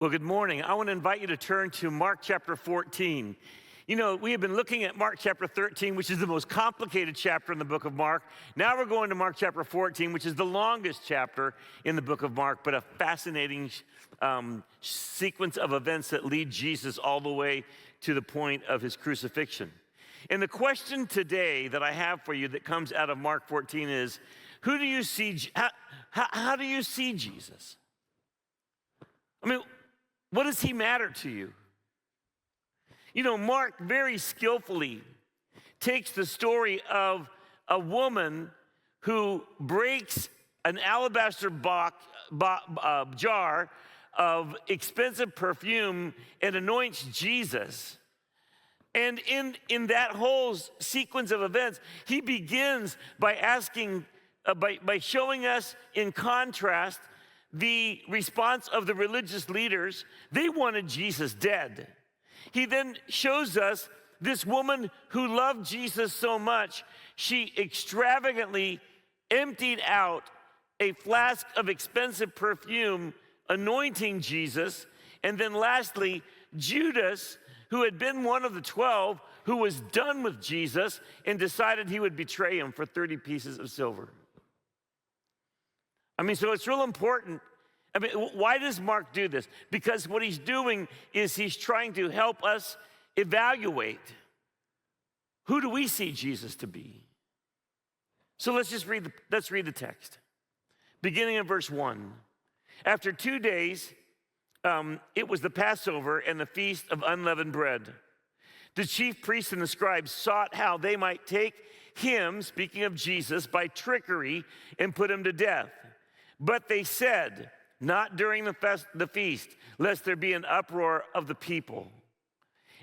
Well, good morning. I want to invite you to turn to Mark chapter 14. You know, we have been looking at Mark chapter 13, which is the most complicated chapter in the book of Mark. Now we're going to Mark chapter 14, which is the longest chapter in the book of Mark, but a fascinating sequence of events that lead Jesus all the way to the point of his crucifixion. And the question today that I have for you that comes out of Mark 14 is, who do you see? How do you see Jesus? I mean, what does he matter to you? You know, Mark very skillfully takes the story of a woman who breaks an alabaster jar of expensive perfume and anoints Jesus. And in that whole sequence of events, he begins by asking, by showing us in contrast the response of the religious leaders. They wanted Jesus dead. He then shows us this woman who loved Jesus so much, she extravagantly emptied out a flask of expensive perfume, anointing Jesus. And then lastly, Judas, who had been one of the 12, who was done with Jesus and decided he would betray him for 30 pieces of silver. I mean, so it's real important. I mean, why does Mark do this? Because what he's doing is he's trying to help us evaluate, who do we see Jesus to be? So let's read the text. Beginning in verse 1. After 2 days, it was the Passover and the feast of unleavened bread. The chief priests and the scribes sought how they might take him, speaking of Jesus, by trickery and put him to death. But they said, not during the feast, lest there be an uproar of the people.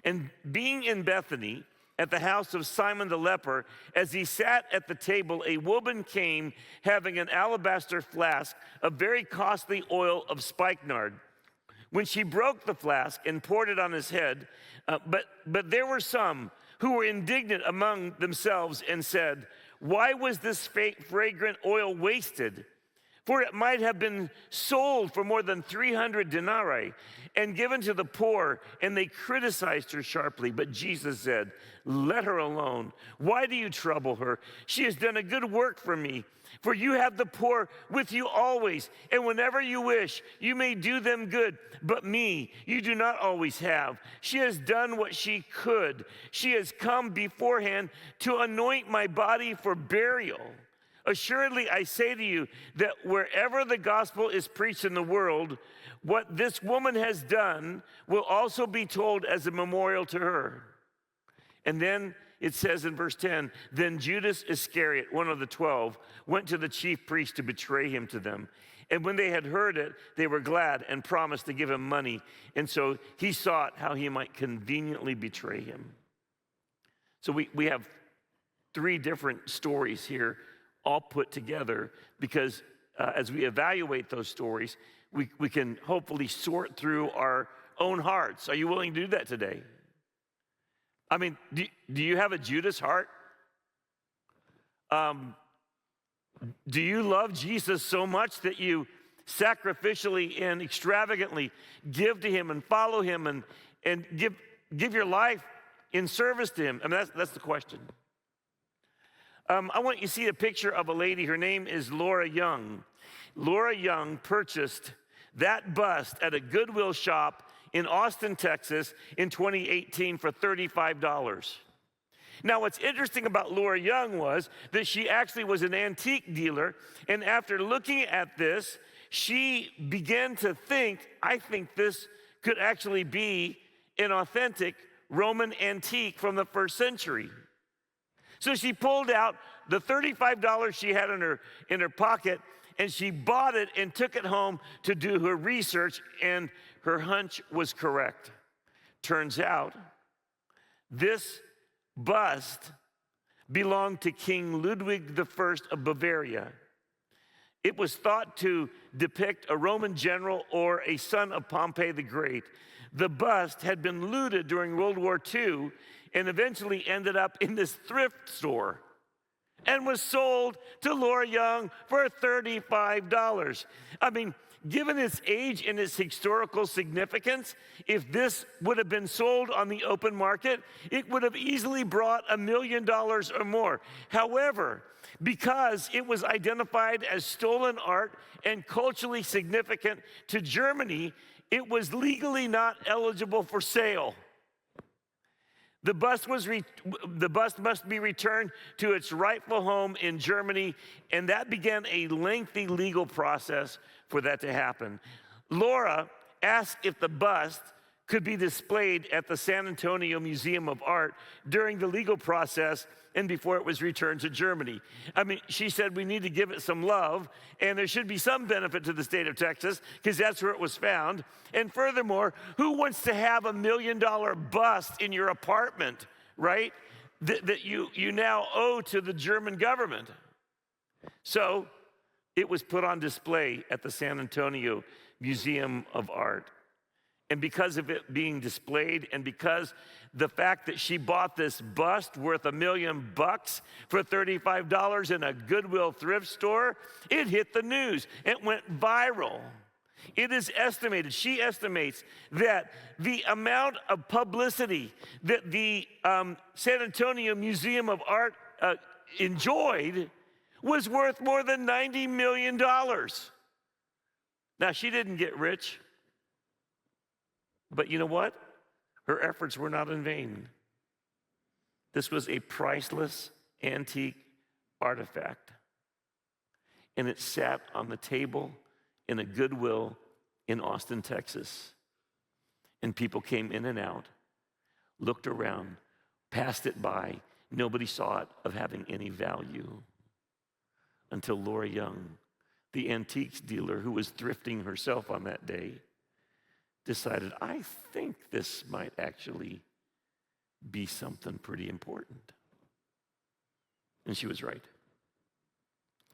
And being in Bethany, at the house of Simon the leper, as he sat at the table, a woman came having an alabaster flask of very costly oil of spikenard. When she broke the flask and poured it on his head, but there were some who were indignant among themselves and said, why was this fragrant oil wasted? For it might have been sold for more than 300 denarii and given to the poor. And they criticized her sharply. But Jesus said, let her alone. Why do you trouble her? She has done a good work for me. For you have the poor with you always, and whenever you wish, you may do them good. But me you do not always have. She has done what she could. She has come beforehand to anoint my body for burial. Assuredly, I say to you that wherever the gospel is preached in the world, what this woman has done will also be told as a memorial to her. And then it says in verse 10, then Judas Iscariot, one of the 12, went to the chief priests to betray him to them. And when they had heard it, they were glad and promised to give him money. And so he sought how he might conveniently betray him. So we have three different stories here, all put together, because as we evaluate those stories, we can hopefully sort through our own hearts. Are you willing to do that today? I mean, do you have a Judas heart? Do you love Jesus so much that you sacrificially and extravagantly give to him and follow him and give your life in service to him? I mean, that's the question. I want you to see a picture of a lady. Her name is Laura Young. Laura Young purchased that bust at a Goodwill shop in Austin, Texas in 2018 for $35. Now, what's interesting about Laura Young was that she actually was an antique dealer, and after looking at this, she began to think, I think this could actually be an authentic Roman antique from the first century. So she pulled out the $35 she had in her pocket, and she bought it and took it home to do her research, and her hunch was correct. Turns out, this bust belonged to King Ludwig I of Bavaria. It was thought to depict a Roman general or a son of Pompey the Great. The bust had been looted during World War II and eventually ended up in this thrift store and was sold to Laura Young for $35. I mean, given its age and its historical significance, if this would have been sold on the open market, it would have easily brought $1 million or more. However, because it was identified as stolen art and culturally significant to Germany, it was legally not eligible for sale. The bust must be returned to its rightful home in Germany, and that began a lengthy legal process for that to happen. Laura asked if the bust could be displayed at the San Antonio Museum of Art during the legal process and before it was returned to Germany. I mean, she said we need to give it some love, and there should be some benefit to the state of Texas because that's where it was found. And furthermore, who wants to have $1 million bust in your apartment, right, that you now owe to the German government? So it was put on display at the San Antonio Museum of Art. And because of it being displayed, and because the fact that she bought this bust worth $1 million for $35 in a Goodwill thrift store, it hit the news. It went viral. It is estimated, she estimates, that the amount of publicity that the San Antonio Museum of Art enjoyed was worth more than $90 million. Now, she didn't get rich. But you know what? Her efforts were not in vain. This was a priceless antique artifact. And it sat on the table in a Goodwill in Austin, Texas. And people came in and out, looked around, passed it by. Nobody saw it of having any value until Laura Young, the antiques dealer who was thrifting herself on that day, decided, I think this might actually be something pretty important. And she was right.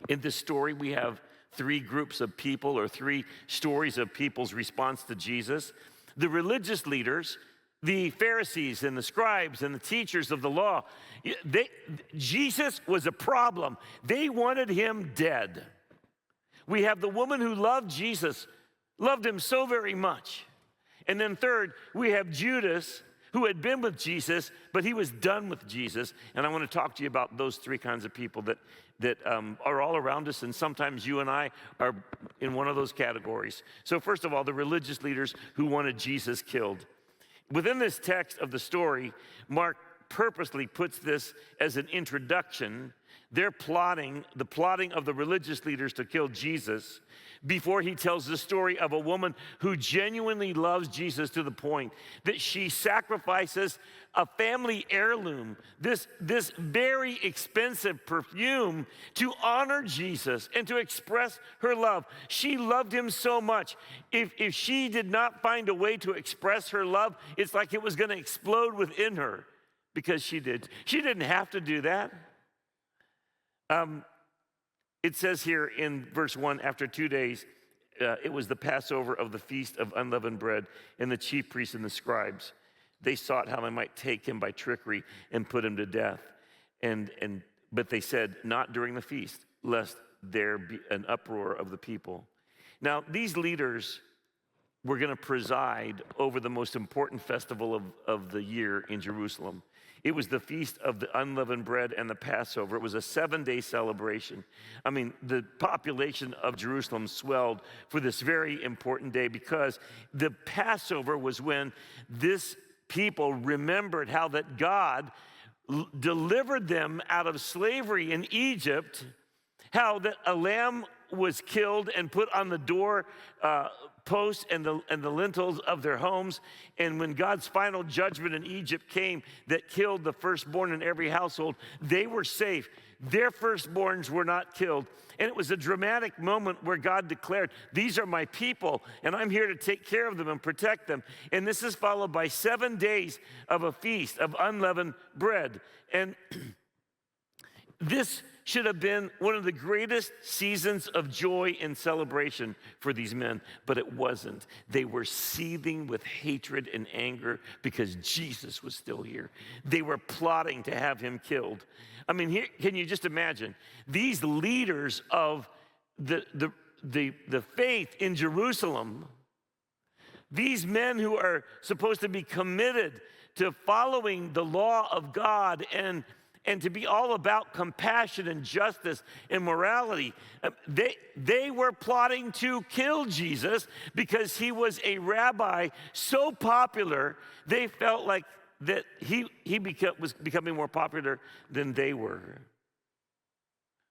In this story, we have three groups of people, or three stories of people's response to Jesus. The religious leaders, the Pharisees and the scribes and the teachers of the law, Jesus was a problem. They wanted him dead. We have the woman who loved Jesus, loved him so very much. And then third, we have Judas, who had been with Jesus, but he was done with Jesus. And I want to talk to you about those three kinds of people that are all around us, and sometimes you and I are in one of those categories. So first of all, the religious leaders who wanted Jesus killed. Within this text of the story, Mark purposely puts this as an introduction. They're plotting, the plotting of the religious leaders to kill Jesus, before he tells the story of a woman who genuinely loves Jesus to the point that she sacrifices a family heirloom, this very expensive perfume, to honor Jesus and to express her love. She loved him so much. If she did not find a way to express her love, it's like it was going to explode within her, because she did. She didn't have to do that. It says here in verse 1, after 2 days, it was the Passover of the Feast of Unleavened Bread, and the chief priests and the scribes, they sought how they might take him by trickery and put him to death. But they said, not during the feast, lest there be an uproar of the people. Now, these leaders were going to preside over the most important festival of the year in Jerusalem. It was the Feast of the Unleavened Bread and the Passover. It was a 7-day celebration. I mean, the population of Jerusalem swelled for this very important day, because the Passover was when this people remembered how that God delivered them out of slavery in Egypt, how that a lamb was killed and put on the door posts and the lintels of their homes. And when God's final judgment in Egypt came that killed the firstborn in every household, they were safe. Their firstborns were not killed. And it was a dramatic moment where God declared, these are my people, and I'm here to take care of them and protect them. And this is followed by 7 days of a feast of unleavened bread. And this should have been one of the greatest seasons of joy and celebration for these men, but it wasn't. They were seething with hatred and anger because Jesus was still here. They were plotting to have him killed. I mean, here, can you just imagine? These leaders of the the faith in Jerusalem, these men who are supposed to be committed to following the law of God and to be all about compassion and justice and morality, they were plotting to kill Jesus because he was a rabbi so popular, they felt like that he was becoming more popular than they were.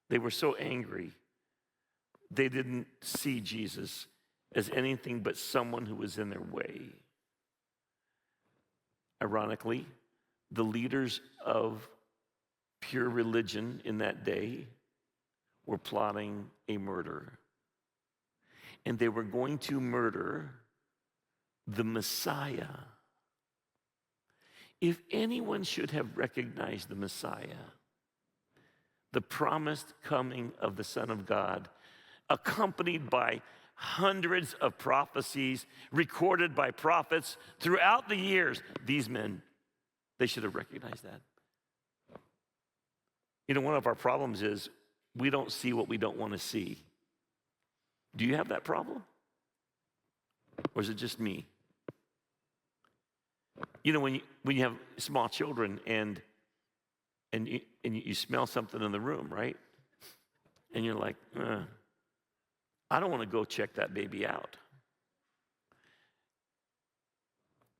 They were so angry. They didn't see Jesus as anything but someone who was in their way. Ironically, the leaders of pure religion in that day were plotting a murder. And they were going to murder the Messiah. If anyone should have recognized the Messiah, the promised coming of the Son of God, accompanied by hundreds of prophecies recorded by prophets throughout the years, these men, they should have recognized that. You know, one of our problems is we don't see what we don't want to see. Do you have that problem? Or is it just me? You know, when you have small children and you smell something in the room, right? And you're like, I don't want to go check that baby out.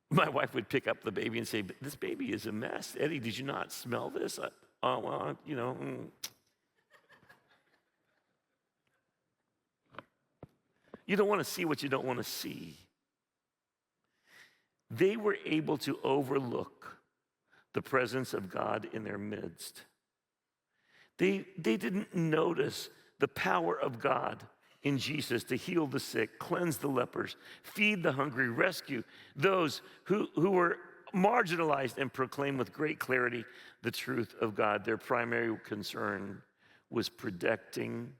My wife would pick up the baby and say, but this baby is a mess. Eddie, did you not smell this? Oh, well, you know. You don't want to see what you don't want to see. They were able to overlook the presence of God in their midst. They didn't notice the power of God in Jesus to heal the sick, cleanse the lepers, feed the hungry, rescue those who were marginalized, and proclaim with great clarity the truth of God. Their primary concern was protecting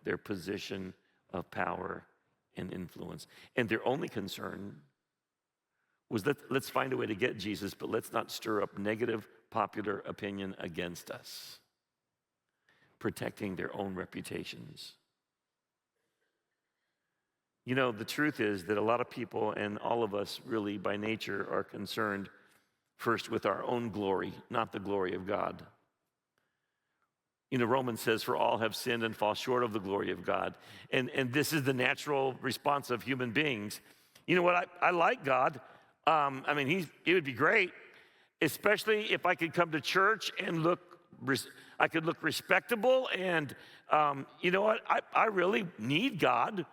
their position of power and influence. And their only concern was let's find a way to get Jesus, but let's not stir up negative popular opinion against us. Protecting their own reputations. You know, the truth is that a lot of people, and all of us really by nature, are concerned first with our own glory, not the glory of God. You know, Romans says, for all have sinned and fall short of the glory of God. And this is the natural response of human beings. You know what? I like God. I mean, it would be great, especially if I could come to church and I could look respectable. And you know what? I really need God.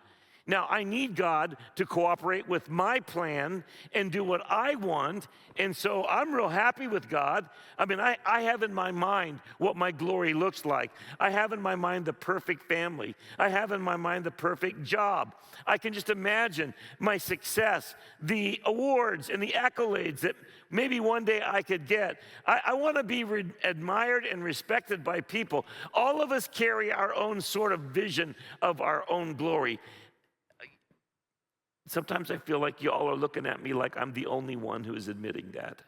Now, I need God to cooperate with my plan and do what I want, and so I'm real happy with God. I mean, I have in my mind what my glory looks like. I have in my mind the perfect family. I have in my mind the perfect job. I can just imagine my success, the awards and the accolades that maybe one day I could get. I want to be admired and respected by people. All of us carry our own sort of vision of our own glory. Sometimes I feel like you all are looking at me like I'm the only one who is admitting that.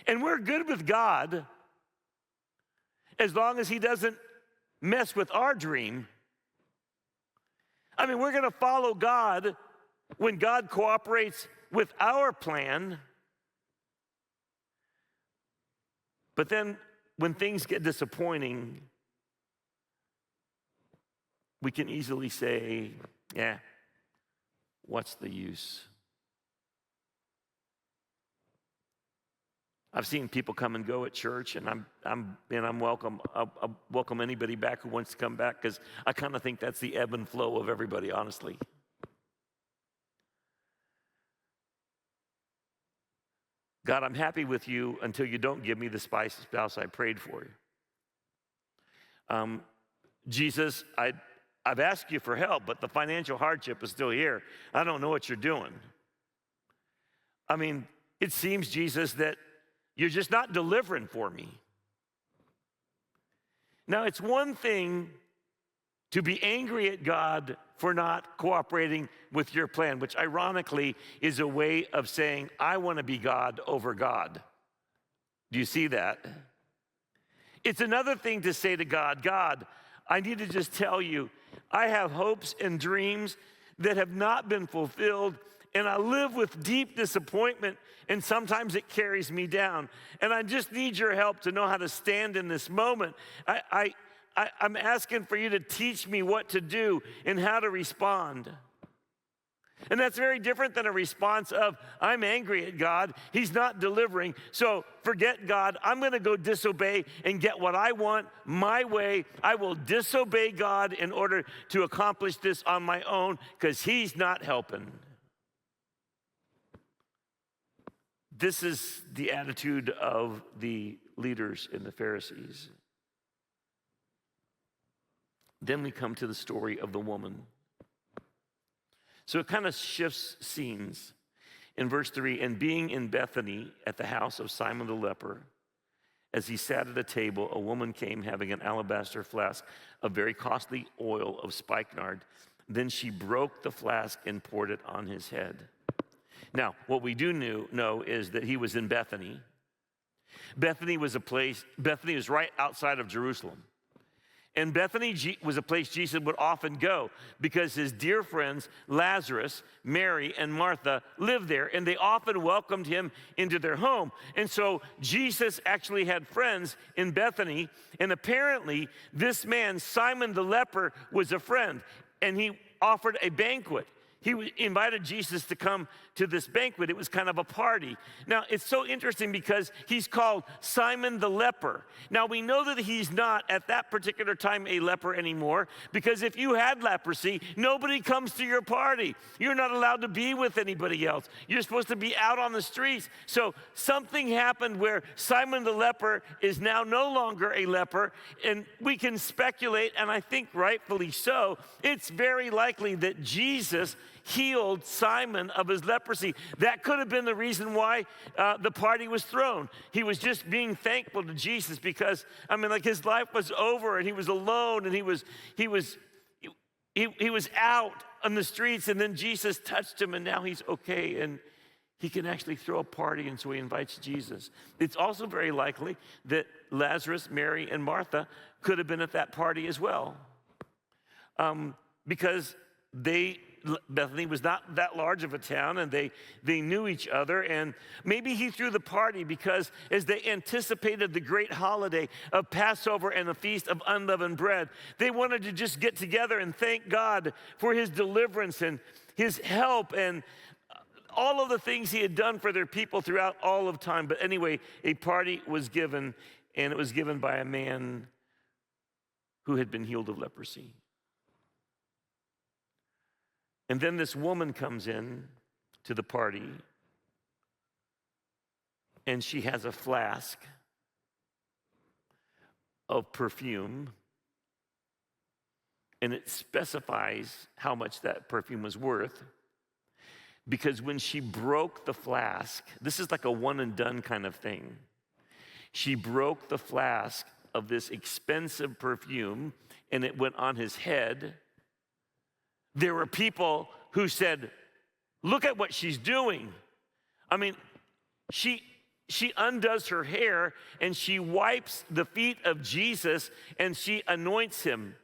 And we're good with God as long as he doesn't mess with our dream. I mean, we're going to follow God when God cooperates with our plan. But then when things get disappointing, we can easily say, yeah, what's the use? I've seen people come and go at church, and I'm welcome. I'll welcome anybody back who wants to come back, because I kind of think that's the ebb and flow of everybody, honestly. God, I'm happy with you until you don't give me the spouse I prayed for. Jesus, I've asked you for help, but the financial hardship is still here. I don't know what you're doing. I mean, it seems, Jesus, that you're just not delivering for me. Now, it's one thing to be angry at God for not cooperating with your plan, which ironically is a way of saying, I want to be God over God. Do you see that? It's another thing to say to God, God, I need to just tell you, I have hopes and dreams that have not been fulfilled, and I live with deep disappointment, and sometimes it carries me down. And I just need your help to know how to stand in this moment. I'm asking for you to teach me what to do and how to respond. And that's very different than a response of, I'm angry at God, he's not delivering, so forget God, I'm gonna go disobey and get what I want my way. I will disobey God in order to accomplish this on my own because he's not helping. This is the attitude of the leaders and the Pharisees. Then we come to the story of the woman. So it kind of shifts scenes. In verse 3, and being in Bethany at the house of Simon the leper, as he sat at a table, a woman came having an alabaster flask of very costly oil of spikenard. Then she broke the flask and poured it on his head. Now, what we do know is that he was in Bethany. Bethany was right outside of Jerusalem. And Bethany was a place Jesus would often go because his dear friends, Lazarus, Mary, and Martha lived there, and they often welcomed him into their home. And so Jesus actually had friends in Bethany, and apparently this man, Simon the leper, was a friend, and he offered a banquet. He invited Jesus to come to this banquet. It was kind of a party. Now, it's so interesting because he's called Simon the leper. Now, we know that he's not at that particular time a leper anymore because if you had leprosy, nobody comes to your party. You're not allowed to be with anybody else. You're supposed to be out on the streets. So something happened where Simon the leper is now no longer a leper, and we can speculate, and I think rightfully so, it's very likely that Jesus healed Simon of his leprosy. That could have been the reason why the party was thrown. He was just being thankful to Jesus because, his life was over and he was alone and he was out on the streets, and then Jesus touched him and now he's okay and he can actually throw a party, and so he invites Jesus. It's also very likely that Lazarus, Mary, and Martha could have been at that party as well because Bethany was not that large of a town, and they knew each other, and maybe he threw the party because as they anticipated the great holiday of Passover and the Feast of Unleavened Bread, they wanted to just get together and thank God for his deliverance and his help and all of the things he had done for their people throughout all of time. But anyway, a party was given, and it was given by a man who had been healed of leprosy. And then this woman comes in to the party, and she has a flask of perfume, and it specifies how much that perfume was worth, because when she broke the flask, this is like a one and done kind of thing. She broke the flask of this expensive perfume, and it went on his head. There were people who said, look at what she's doing. She undoes her hair and she wipes the feet of Jesus and she anoints him.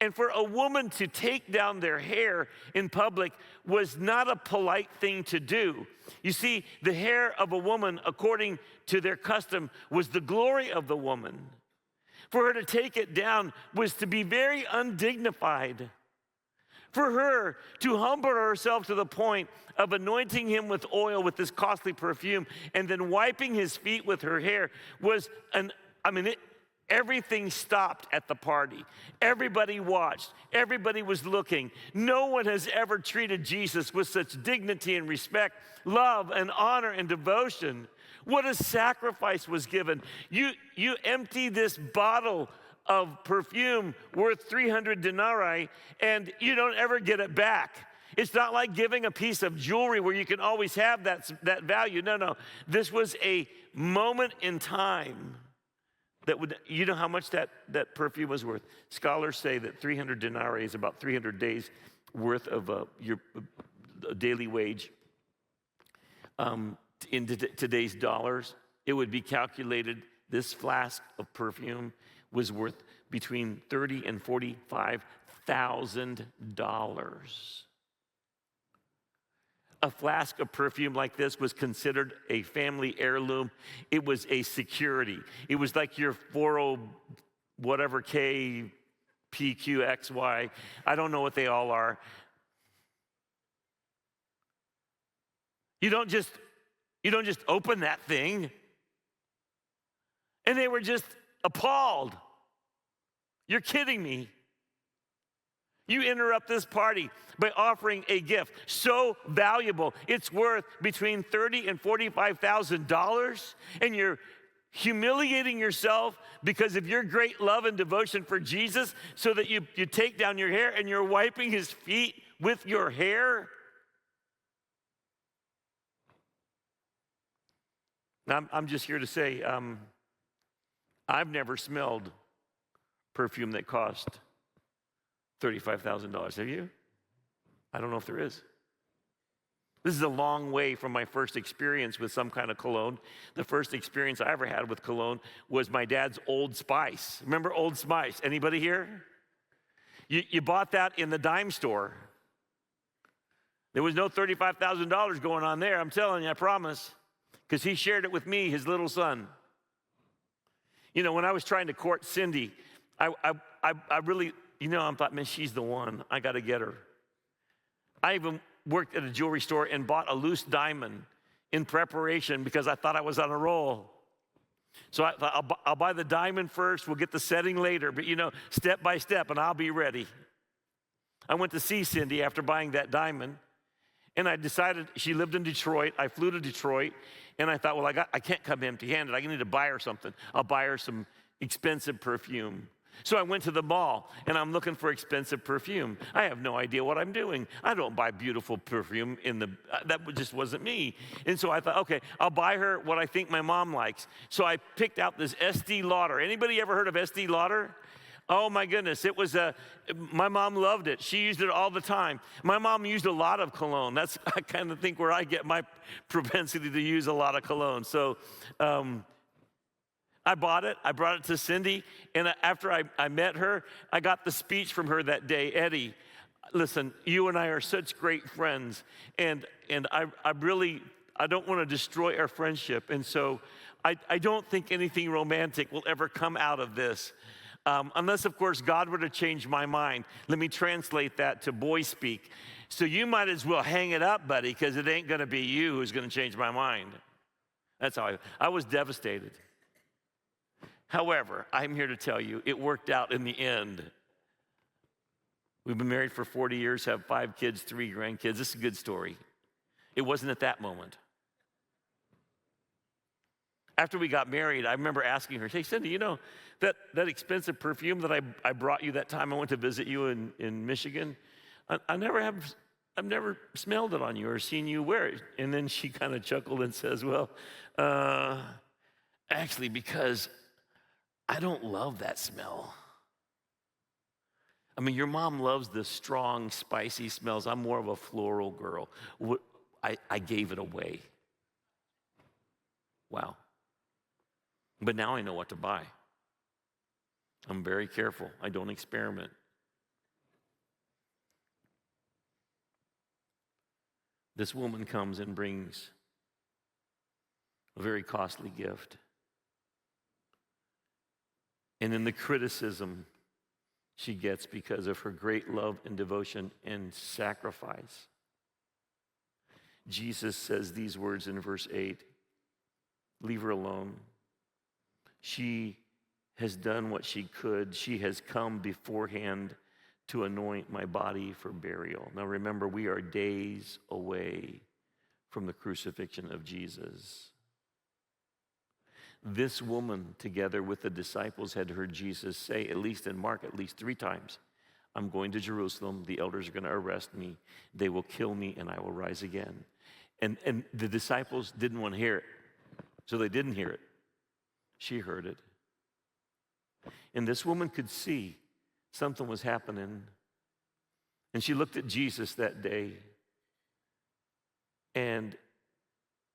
And for a woman to take down their hair in public was not a polite thing to do. You see, the hair of a woman, according to their custom, was the glory of the woman. For her to take it down was to be very undignified. For her to humble herself to the point of anointing him with oil with this costly perfume and then wiping his feet with her hair was everything stopped at the party. Everybody watched. Everybody was looking. No one has ever treated Jesus with such dignity and respect, love and honor and devotion. What a sacrifice was given. You empty this bottle of perfume worth 300 denarii, and you don't ever get it back. It's not like giving a piece of jewelry where you can always have that value. No. This was a moment in time that would, you know how much that perfume was worth? Scholars say that 300 denarii is about 300 days worth of your daily wage. In today's dollars, it would be calculated this flask of perfume was worth between $30,000 and $45,000. A flask of perfume like this was considered a family heirloom. It was a security. It was like your 40 whatever K, PQ, XY. I don't know what they all are. You don't just open that thing. And they were just appalled. You're kidding me. You interrupt this party by offering a gift so valuable. It's worth between $30,000 and $45,000, and you're humiliating yourself because of your great love and devotion for Jesus, so that you take down your hair and you're wiping his feet with your hair. Now, I'm just here to say, I've never smelled perfume that cost $35,000. Have you? I don't know if there is. This is a long way from my first experience with some kind of cologne. The first experience I ever had with cologne was my dad's Old Spice. Remember Old Spice? Anybody here? You bought that in the dime store. There was no $35,000 going on there, I'm telling you, I promise. Because he shared it with me, his little son. You know, when I was trying to court Cindy, I really, I thought, man, she's the one. I got to get her. I even worked at a jewelry store and bought a loose diamond in preparation because I thought I was on a roll. So I thought, I'll buy the diamond first. We'll get the setting later. But, step by step, and I'll be ready. I went to see Cindy after buying that diamond. And I decided, she lived in Detroit. I flew to Detroit. And I thought, well, I can't come empty-handed. I need to buy her something. I'll buy her some expensive perfume. So I went to the mall, and I'm looking for expensive perfume. I have no idea what I'm doing. I don't buy beautiful perfume that just wasn't me. And so I thought, okay, I'll buy her what I think my mom likes. So I picked out this Estee Lauder. Anybody ever heard of Estee Lauder? Oh my goodness, it was my mom loved it. She used it all the time. My mom used a lot of cologne. That's, I kind of think, where I get my propensity to use a lot of cologne. So I bought it. I brought it to Cindy. And after I met her, I got the speech from her that day. Eddie, listen, you and I are such great friends. And I don't want to destroy our friendship. And so I don't think anything romantic will ever come out of this. Unless, of course, God were to change my mind. Let me translate that to boy speak. So you might as well hang it up, buddy, because it ain't going to be you who's going to change my mind. That's how I was devastated. However, I'm here to tell you, it worked out in the end. We've been married for 40 years, have 5 kids, 3 grandkids. This is a good story. It wasn't at that moment. After we got married, I remember asking her, hey, Cindy, that expensive perfume that I brought you that time I went to visit you in Michigan, I've never smelled it on you or seen you wear it. And then she kind of chuckled and says, well, actually, because I don't love that smell. I mean, your mom loves the strong, spicy smells. I'm more of a floral girl. I gave it away. Wow. But now I know what to buy. I'm very careful. I don't experiment. This woman comes and brings a very costly gift. And in the criticism she gets because of her great love and devotion and sacrifice, Jesus says these words in verse 8, leave her alone. She has done what she could. She has come beforehand to anoint my body for burial. Now remember, we are days away from the crucifixion of Jesus. This woman, together with the disciples, had heard Jesus say, at least in Mark, at least 3 times, I'm going to Jerusalem. The elders are going to arrest me. They will kill me, and I will rise again. And the disciples didn't want to hear it, so they didn't hear it. She heard it. And this woman could see something was happening. And she looked at Jesus that day. And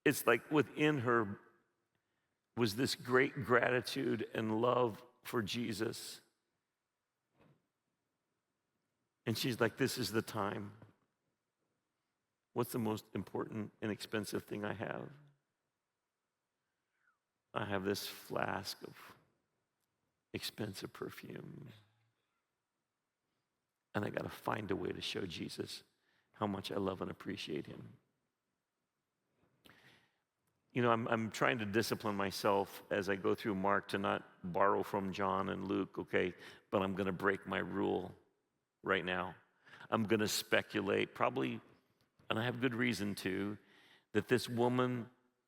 it's like within her, was this great gratitude and love for Jesus. And she's like, this is the time. What's the most important and expensive thing I have? I have this flask of expensive perfume. And I got to find a way to show Jesus how much I love and appreciate him. You know, I'm trying to discipline myself as I go through Mark to not borrow from John and Luke, okay? But I'm going to break my rule right now. I'm going to speculate, probably, and I have good reason to, that this woman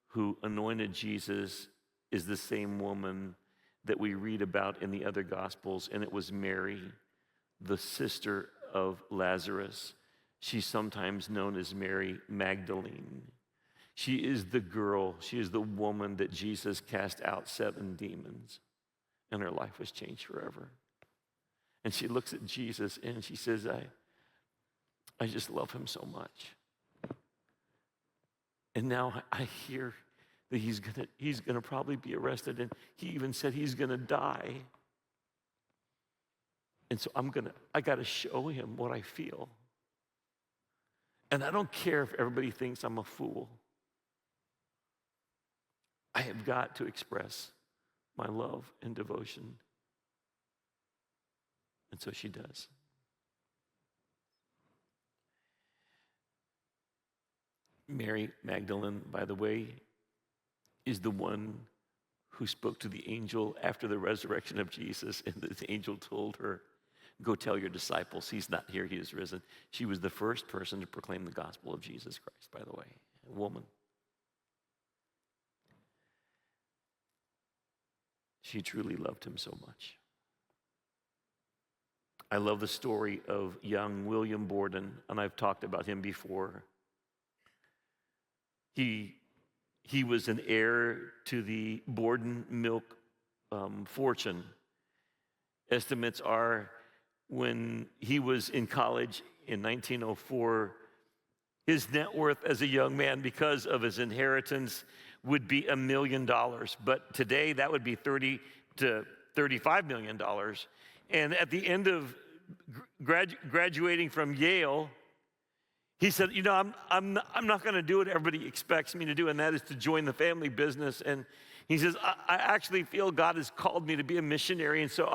who anointed Jesus is the same woman that we read about in the other Gospels, and it was Mary, the sister of Lazarus. She's sometimes known as Mary Magdalene. She is the girl, she is the woman that Jesus cast out 7 demons, and her life was changed forever. And she looks at Jesus and she says, I just love him so much. And now I hear that he's gonna probably be arrested, and he even said he's gonna die. And so I gotta show him what I feel. And I don't care if everybody thinks I'm a fool. I have got to express my love and devotion. And so she does. Mary Magdalene, by the way, is the one who spoke to the angel after the resurrection of Jesus, and the angel told her, go tell your disciples he's not here, he is risen. She was the first person to proclaim the gospel of Jesus Christ, by the way, a woman. She truly loved him so much. I love the story of young William Borden, and I've talked about him before. He was an heir to the Borden milk fortune. Estimates are when he was in college in 1904, his net worth as a young man, because of his inheritance, would be $1 million. But today, that would be $30 to $35 million. And at the end of graduating from Yale, he said, you know, I'm not going to do what everybody expects me to do, and that is to join the family business. And he says, I actually feel God has called me to be a missionary, and so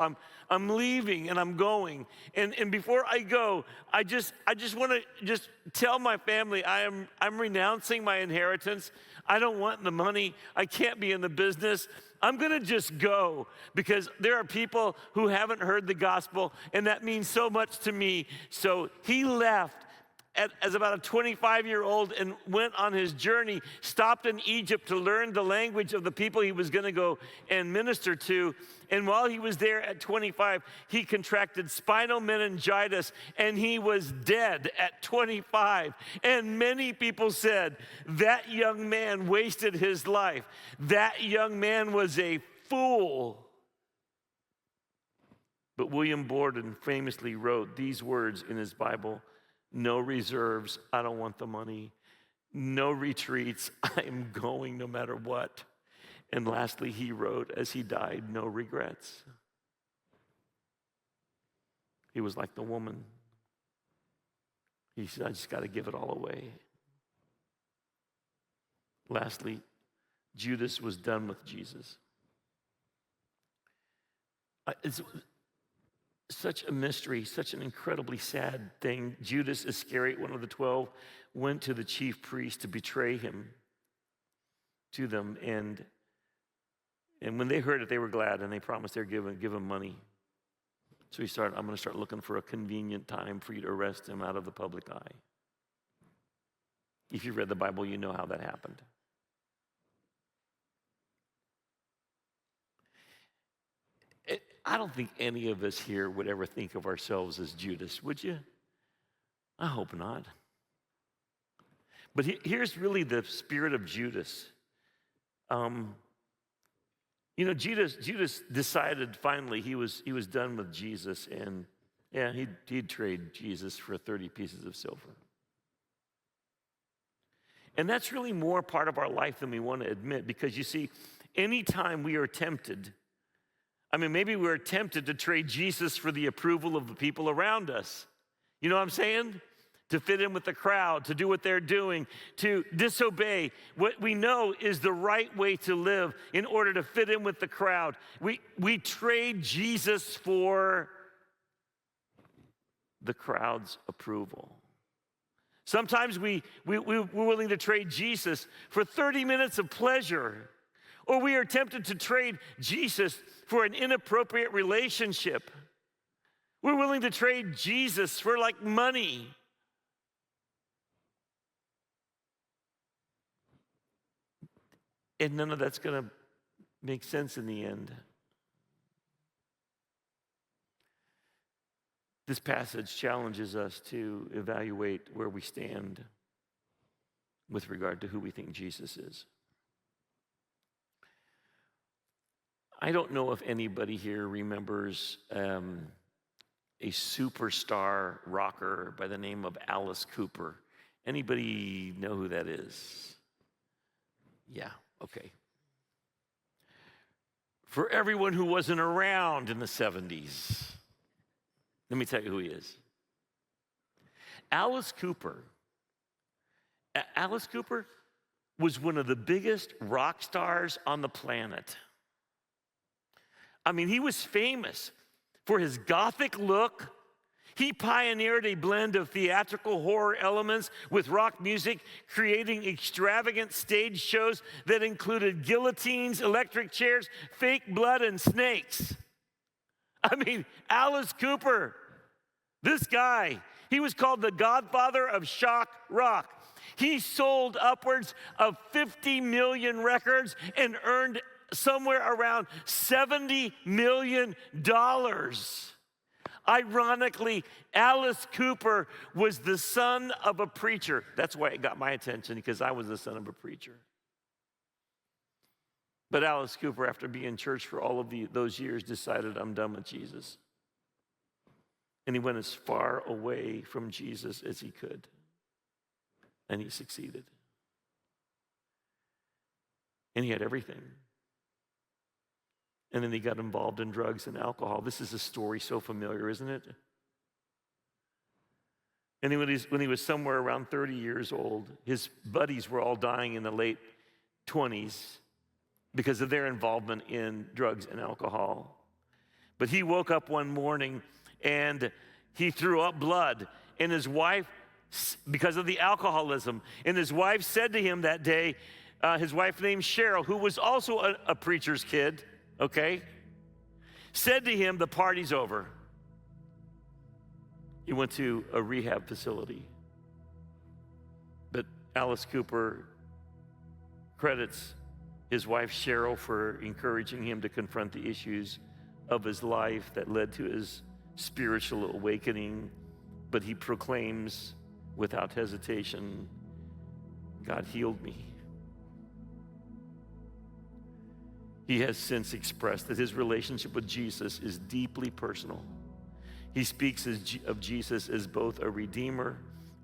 I'm leaving and I'm going. And before I go, I just want to just tell my family I'm renouncing my inheritance. I don't want the money. I can't be in the business. I'm going to just go because there are people who haven't heard the gospel, and that means so much to me. So he left as about a 25-year-old and went on his journey, stopped in Egypt to learn the language of the people he was going to go and minister to. And while he was there at 25, he contracted spinal meningitis, and he was dead at 25. And many people said, that young man wasted his life. That young man was a fool. But William Borden famously wrote these words in his Bible: no reserves, I don't want the money. No retreats, I'm going no matter what. And lastly, he wrote as he died, no regrets. He was like the woman. He said, I just got to give it all away. Lastly, Judas was done with Jesus. It's such a mystery, such an incredibly sad thing. Judas Iscariot, one of the 12, went to the chief priest to betray him to them. And when they heard it, they were glad, and they promised they'd give him money. So I'm going to start looking for a convenient time for you to arrest him out of the public eye. If you've read the Bible, you know how that happened. I don't think any of us here would ever think of ourselves as Judas, would you? I hope not. But here's really the spirit of Judas. Judas decided finally he was done with Jesus, and yeah, he'd trade Jesus for 30 pieces of silver. And that's really more part of our life than we want to admit, because you see, anytime we are tempted, maybe we're tempted to trade Jesus for the approval of the people around us. You know what I'm saying? To fit in with the crowd, to do what they're doing, to disobey what we know is the right way to live in order to fit in with the crowd. We trade Jesus for the crowd's approval. Sometimes we're willing to trade Jesus for 30 minutes of pleasure, or we are tempted to trade Jesus for an inappropriate relationship. We're willing to trade Jesus for like money. And none of that's going to make sense in the end. This passage challenges us to evaluate where we stand with regard to who we think Jesus is. I don't know if anybody here remembers a superstar rocker by the name of Alice Cooper. Anybody know who that is? Yeah, okay. For everyone who wasn't around in the 70s, let me tell you who he is. Alice Cooper was one of the biggest rock stars on the planet. He was famous for his gothic look. He pioneered a blend of theatrical horror elements with rock music, creating extravagant stage shows that included guillotines, electric chairs, fake blood, and snakes. Alice Cooper, this guy, he was called the godfather of shock rock. He sold upwards of 50 million records and earned somewhere around $70 million. Ironically, Alice Cooper was the son of a preacher. That's why it got my attention, because I was the son of a preacher. But Alice Cooper, after being in church for all of those years, decided, I'm done with Jesus. And he went as far away from Jesus as he could. And he succeeded. And he had everything. And then he got involved in drugs and alcohol. This is a story so familiar, isn't it? And when he was somewhere around 30 years old, his buddies were all dying in the late 20s because of their involvement in drugs and alcohol. But he woke up one morning and he threw up blood. And his wife, because of the alcoholism, and his wife said to him that day, his wife named Cheryl, who was also a preacher's kid, okay, said to him, the party's over. He went to a rehab facility. But Alice Cooper credits his wife Cheryl for encouraging him to confront the issues of his life that led to his spiritual awakening. But he proclaims without hesitation, God healed me. He has since expressed that his relationship with Jesus is deeply personal. He speaks of Jesus as both a redeemer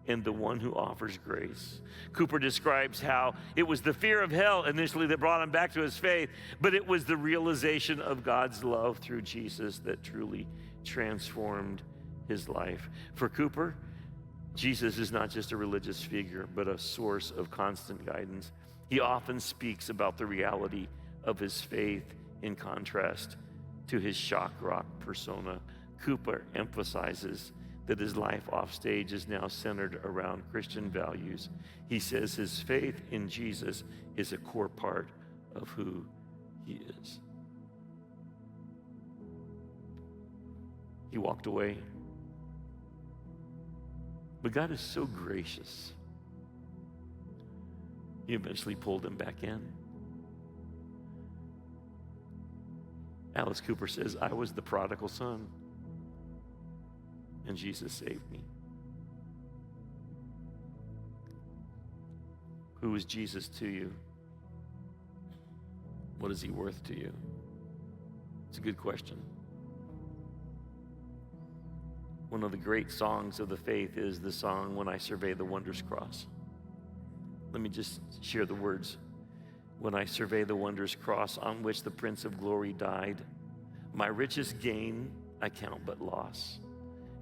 and the one who offers grace. Cooper describes how it was the fear of hell initially that brought him back to his faith, but it was the realization of God's love through Jesus that truly transformed his life. For Cooper, Jesus is not just a religious figure, but a source of constant guidance. He often speaks about the reality of his faith in contrast to his shock rock persona. Cooper emphasizes that his life off stage is now centered around Christian values. He says his faith in Jesus is a core part of who he is. He walked away. But God is so gracious. He eventually pulled him back in. Alice Cooper says, I was the prodigal son, and Jesus saved me. Who is Jesus to you? What is he worth to you? It's a good question. One of the great songs of the faith is the song, When I Survey the Wondrous Cross. Let me just share the words. when I survey the wondrous cross on which the Prince of Glory died. My richest gain I count but loss,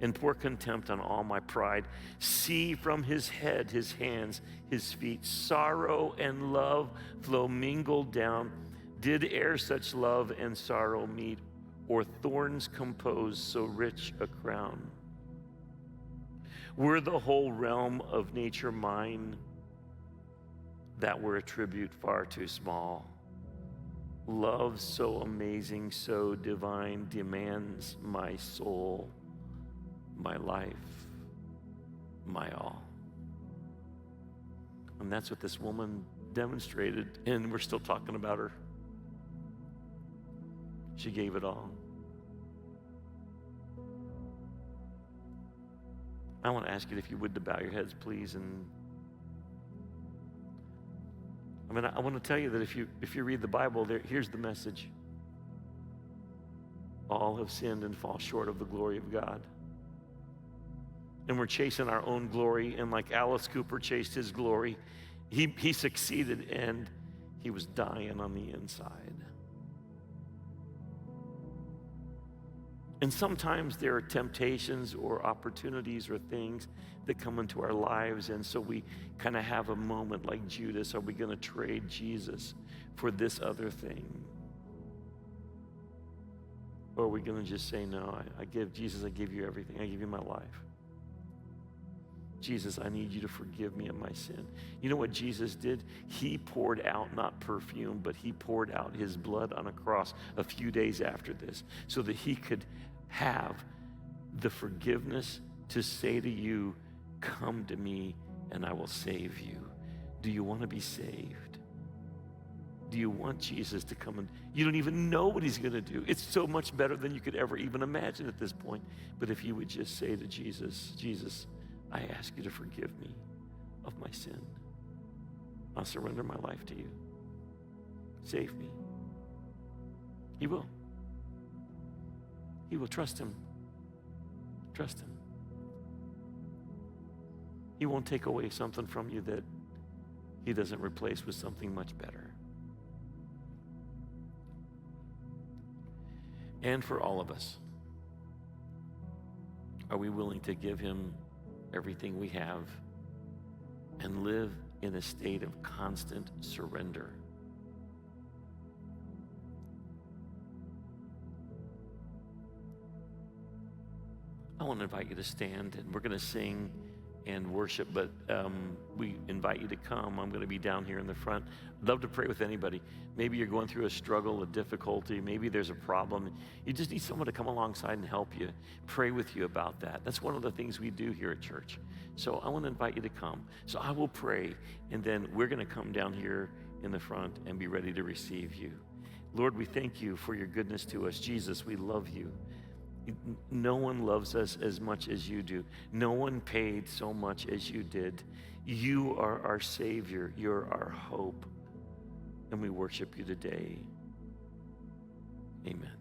and pour contempt on all my pride. See from his head, his hands, his feet, sorrow and love flow mingled down. Did e'er such love and sorrow meet, or thorns compose so rich a crown? Were the whole realm of nature mine, that were a tribute far too small. Love so amazing, so divine, demands my soul, my life, my all. And that's what this woman demonstrated, and we're still talking about her. She gave it all. I want to ask you if you would to bow your heads, please. And I want to tell you that if you read the Bible, here's the message. All have sinned and fall short of the glory of God. And we're chasing our own glory, and like Alice Cooper chased his glory, he succeeded, and he was dying on the inside. And sometimes there are temptations or opportunities or things that come into our lives, and so we kind of have a moment like Judas. Are we going to trade Jesus for this other thing? Or are we going to just say, no, I give you everything. I give you my life. Jesus, I need you to forgive me of my sin. You know what Jesus did? He poured out not perfume, but he poured out his blood on a cross a few days after this so that he could have the forgiveness to say to you, come to me and I will save you. Do you want to be saved? Do you want Jesus to come? And you don't even know what he's going to do. It's so much better than you could ever even imagine at this point. But if you would just say to Jesus, Jesus, I ask you to forgive me of my sin. I'll surrender my life to you. Save me. He will. He will. Trust him. Trust him. He won't take away something from you that he doesn't replace with something much better. And for all of us, are we willing to give him everything we have and live in a state of constant surrender? I want to invite you to stand, and we're going to sing and worship, but we invite you to come. I'm going to be down here in the front. I'd love to pray with anybody. Maybe you're going through a struggle, a difficulty. Maybe there's a problem. You just need someone to come alongside and help you, pray with you about that. That's one of the things we do here at church. So I want to invite you to come. So I will pray, and then we're going to come down here in the front and be ready to receive you. Lord, we thank you for your goodness to us. Jesus, we love you. No one loves us as much as you do. No one paid so much as you did. You are our Savior. You're our hope. And we worship you today. Amen.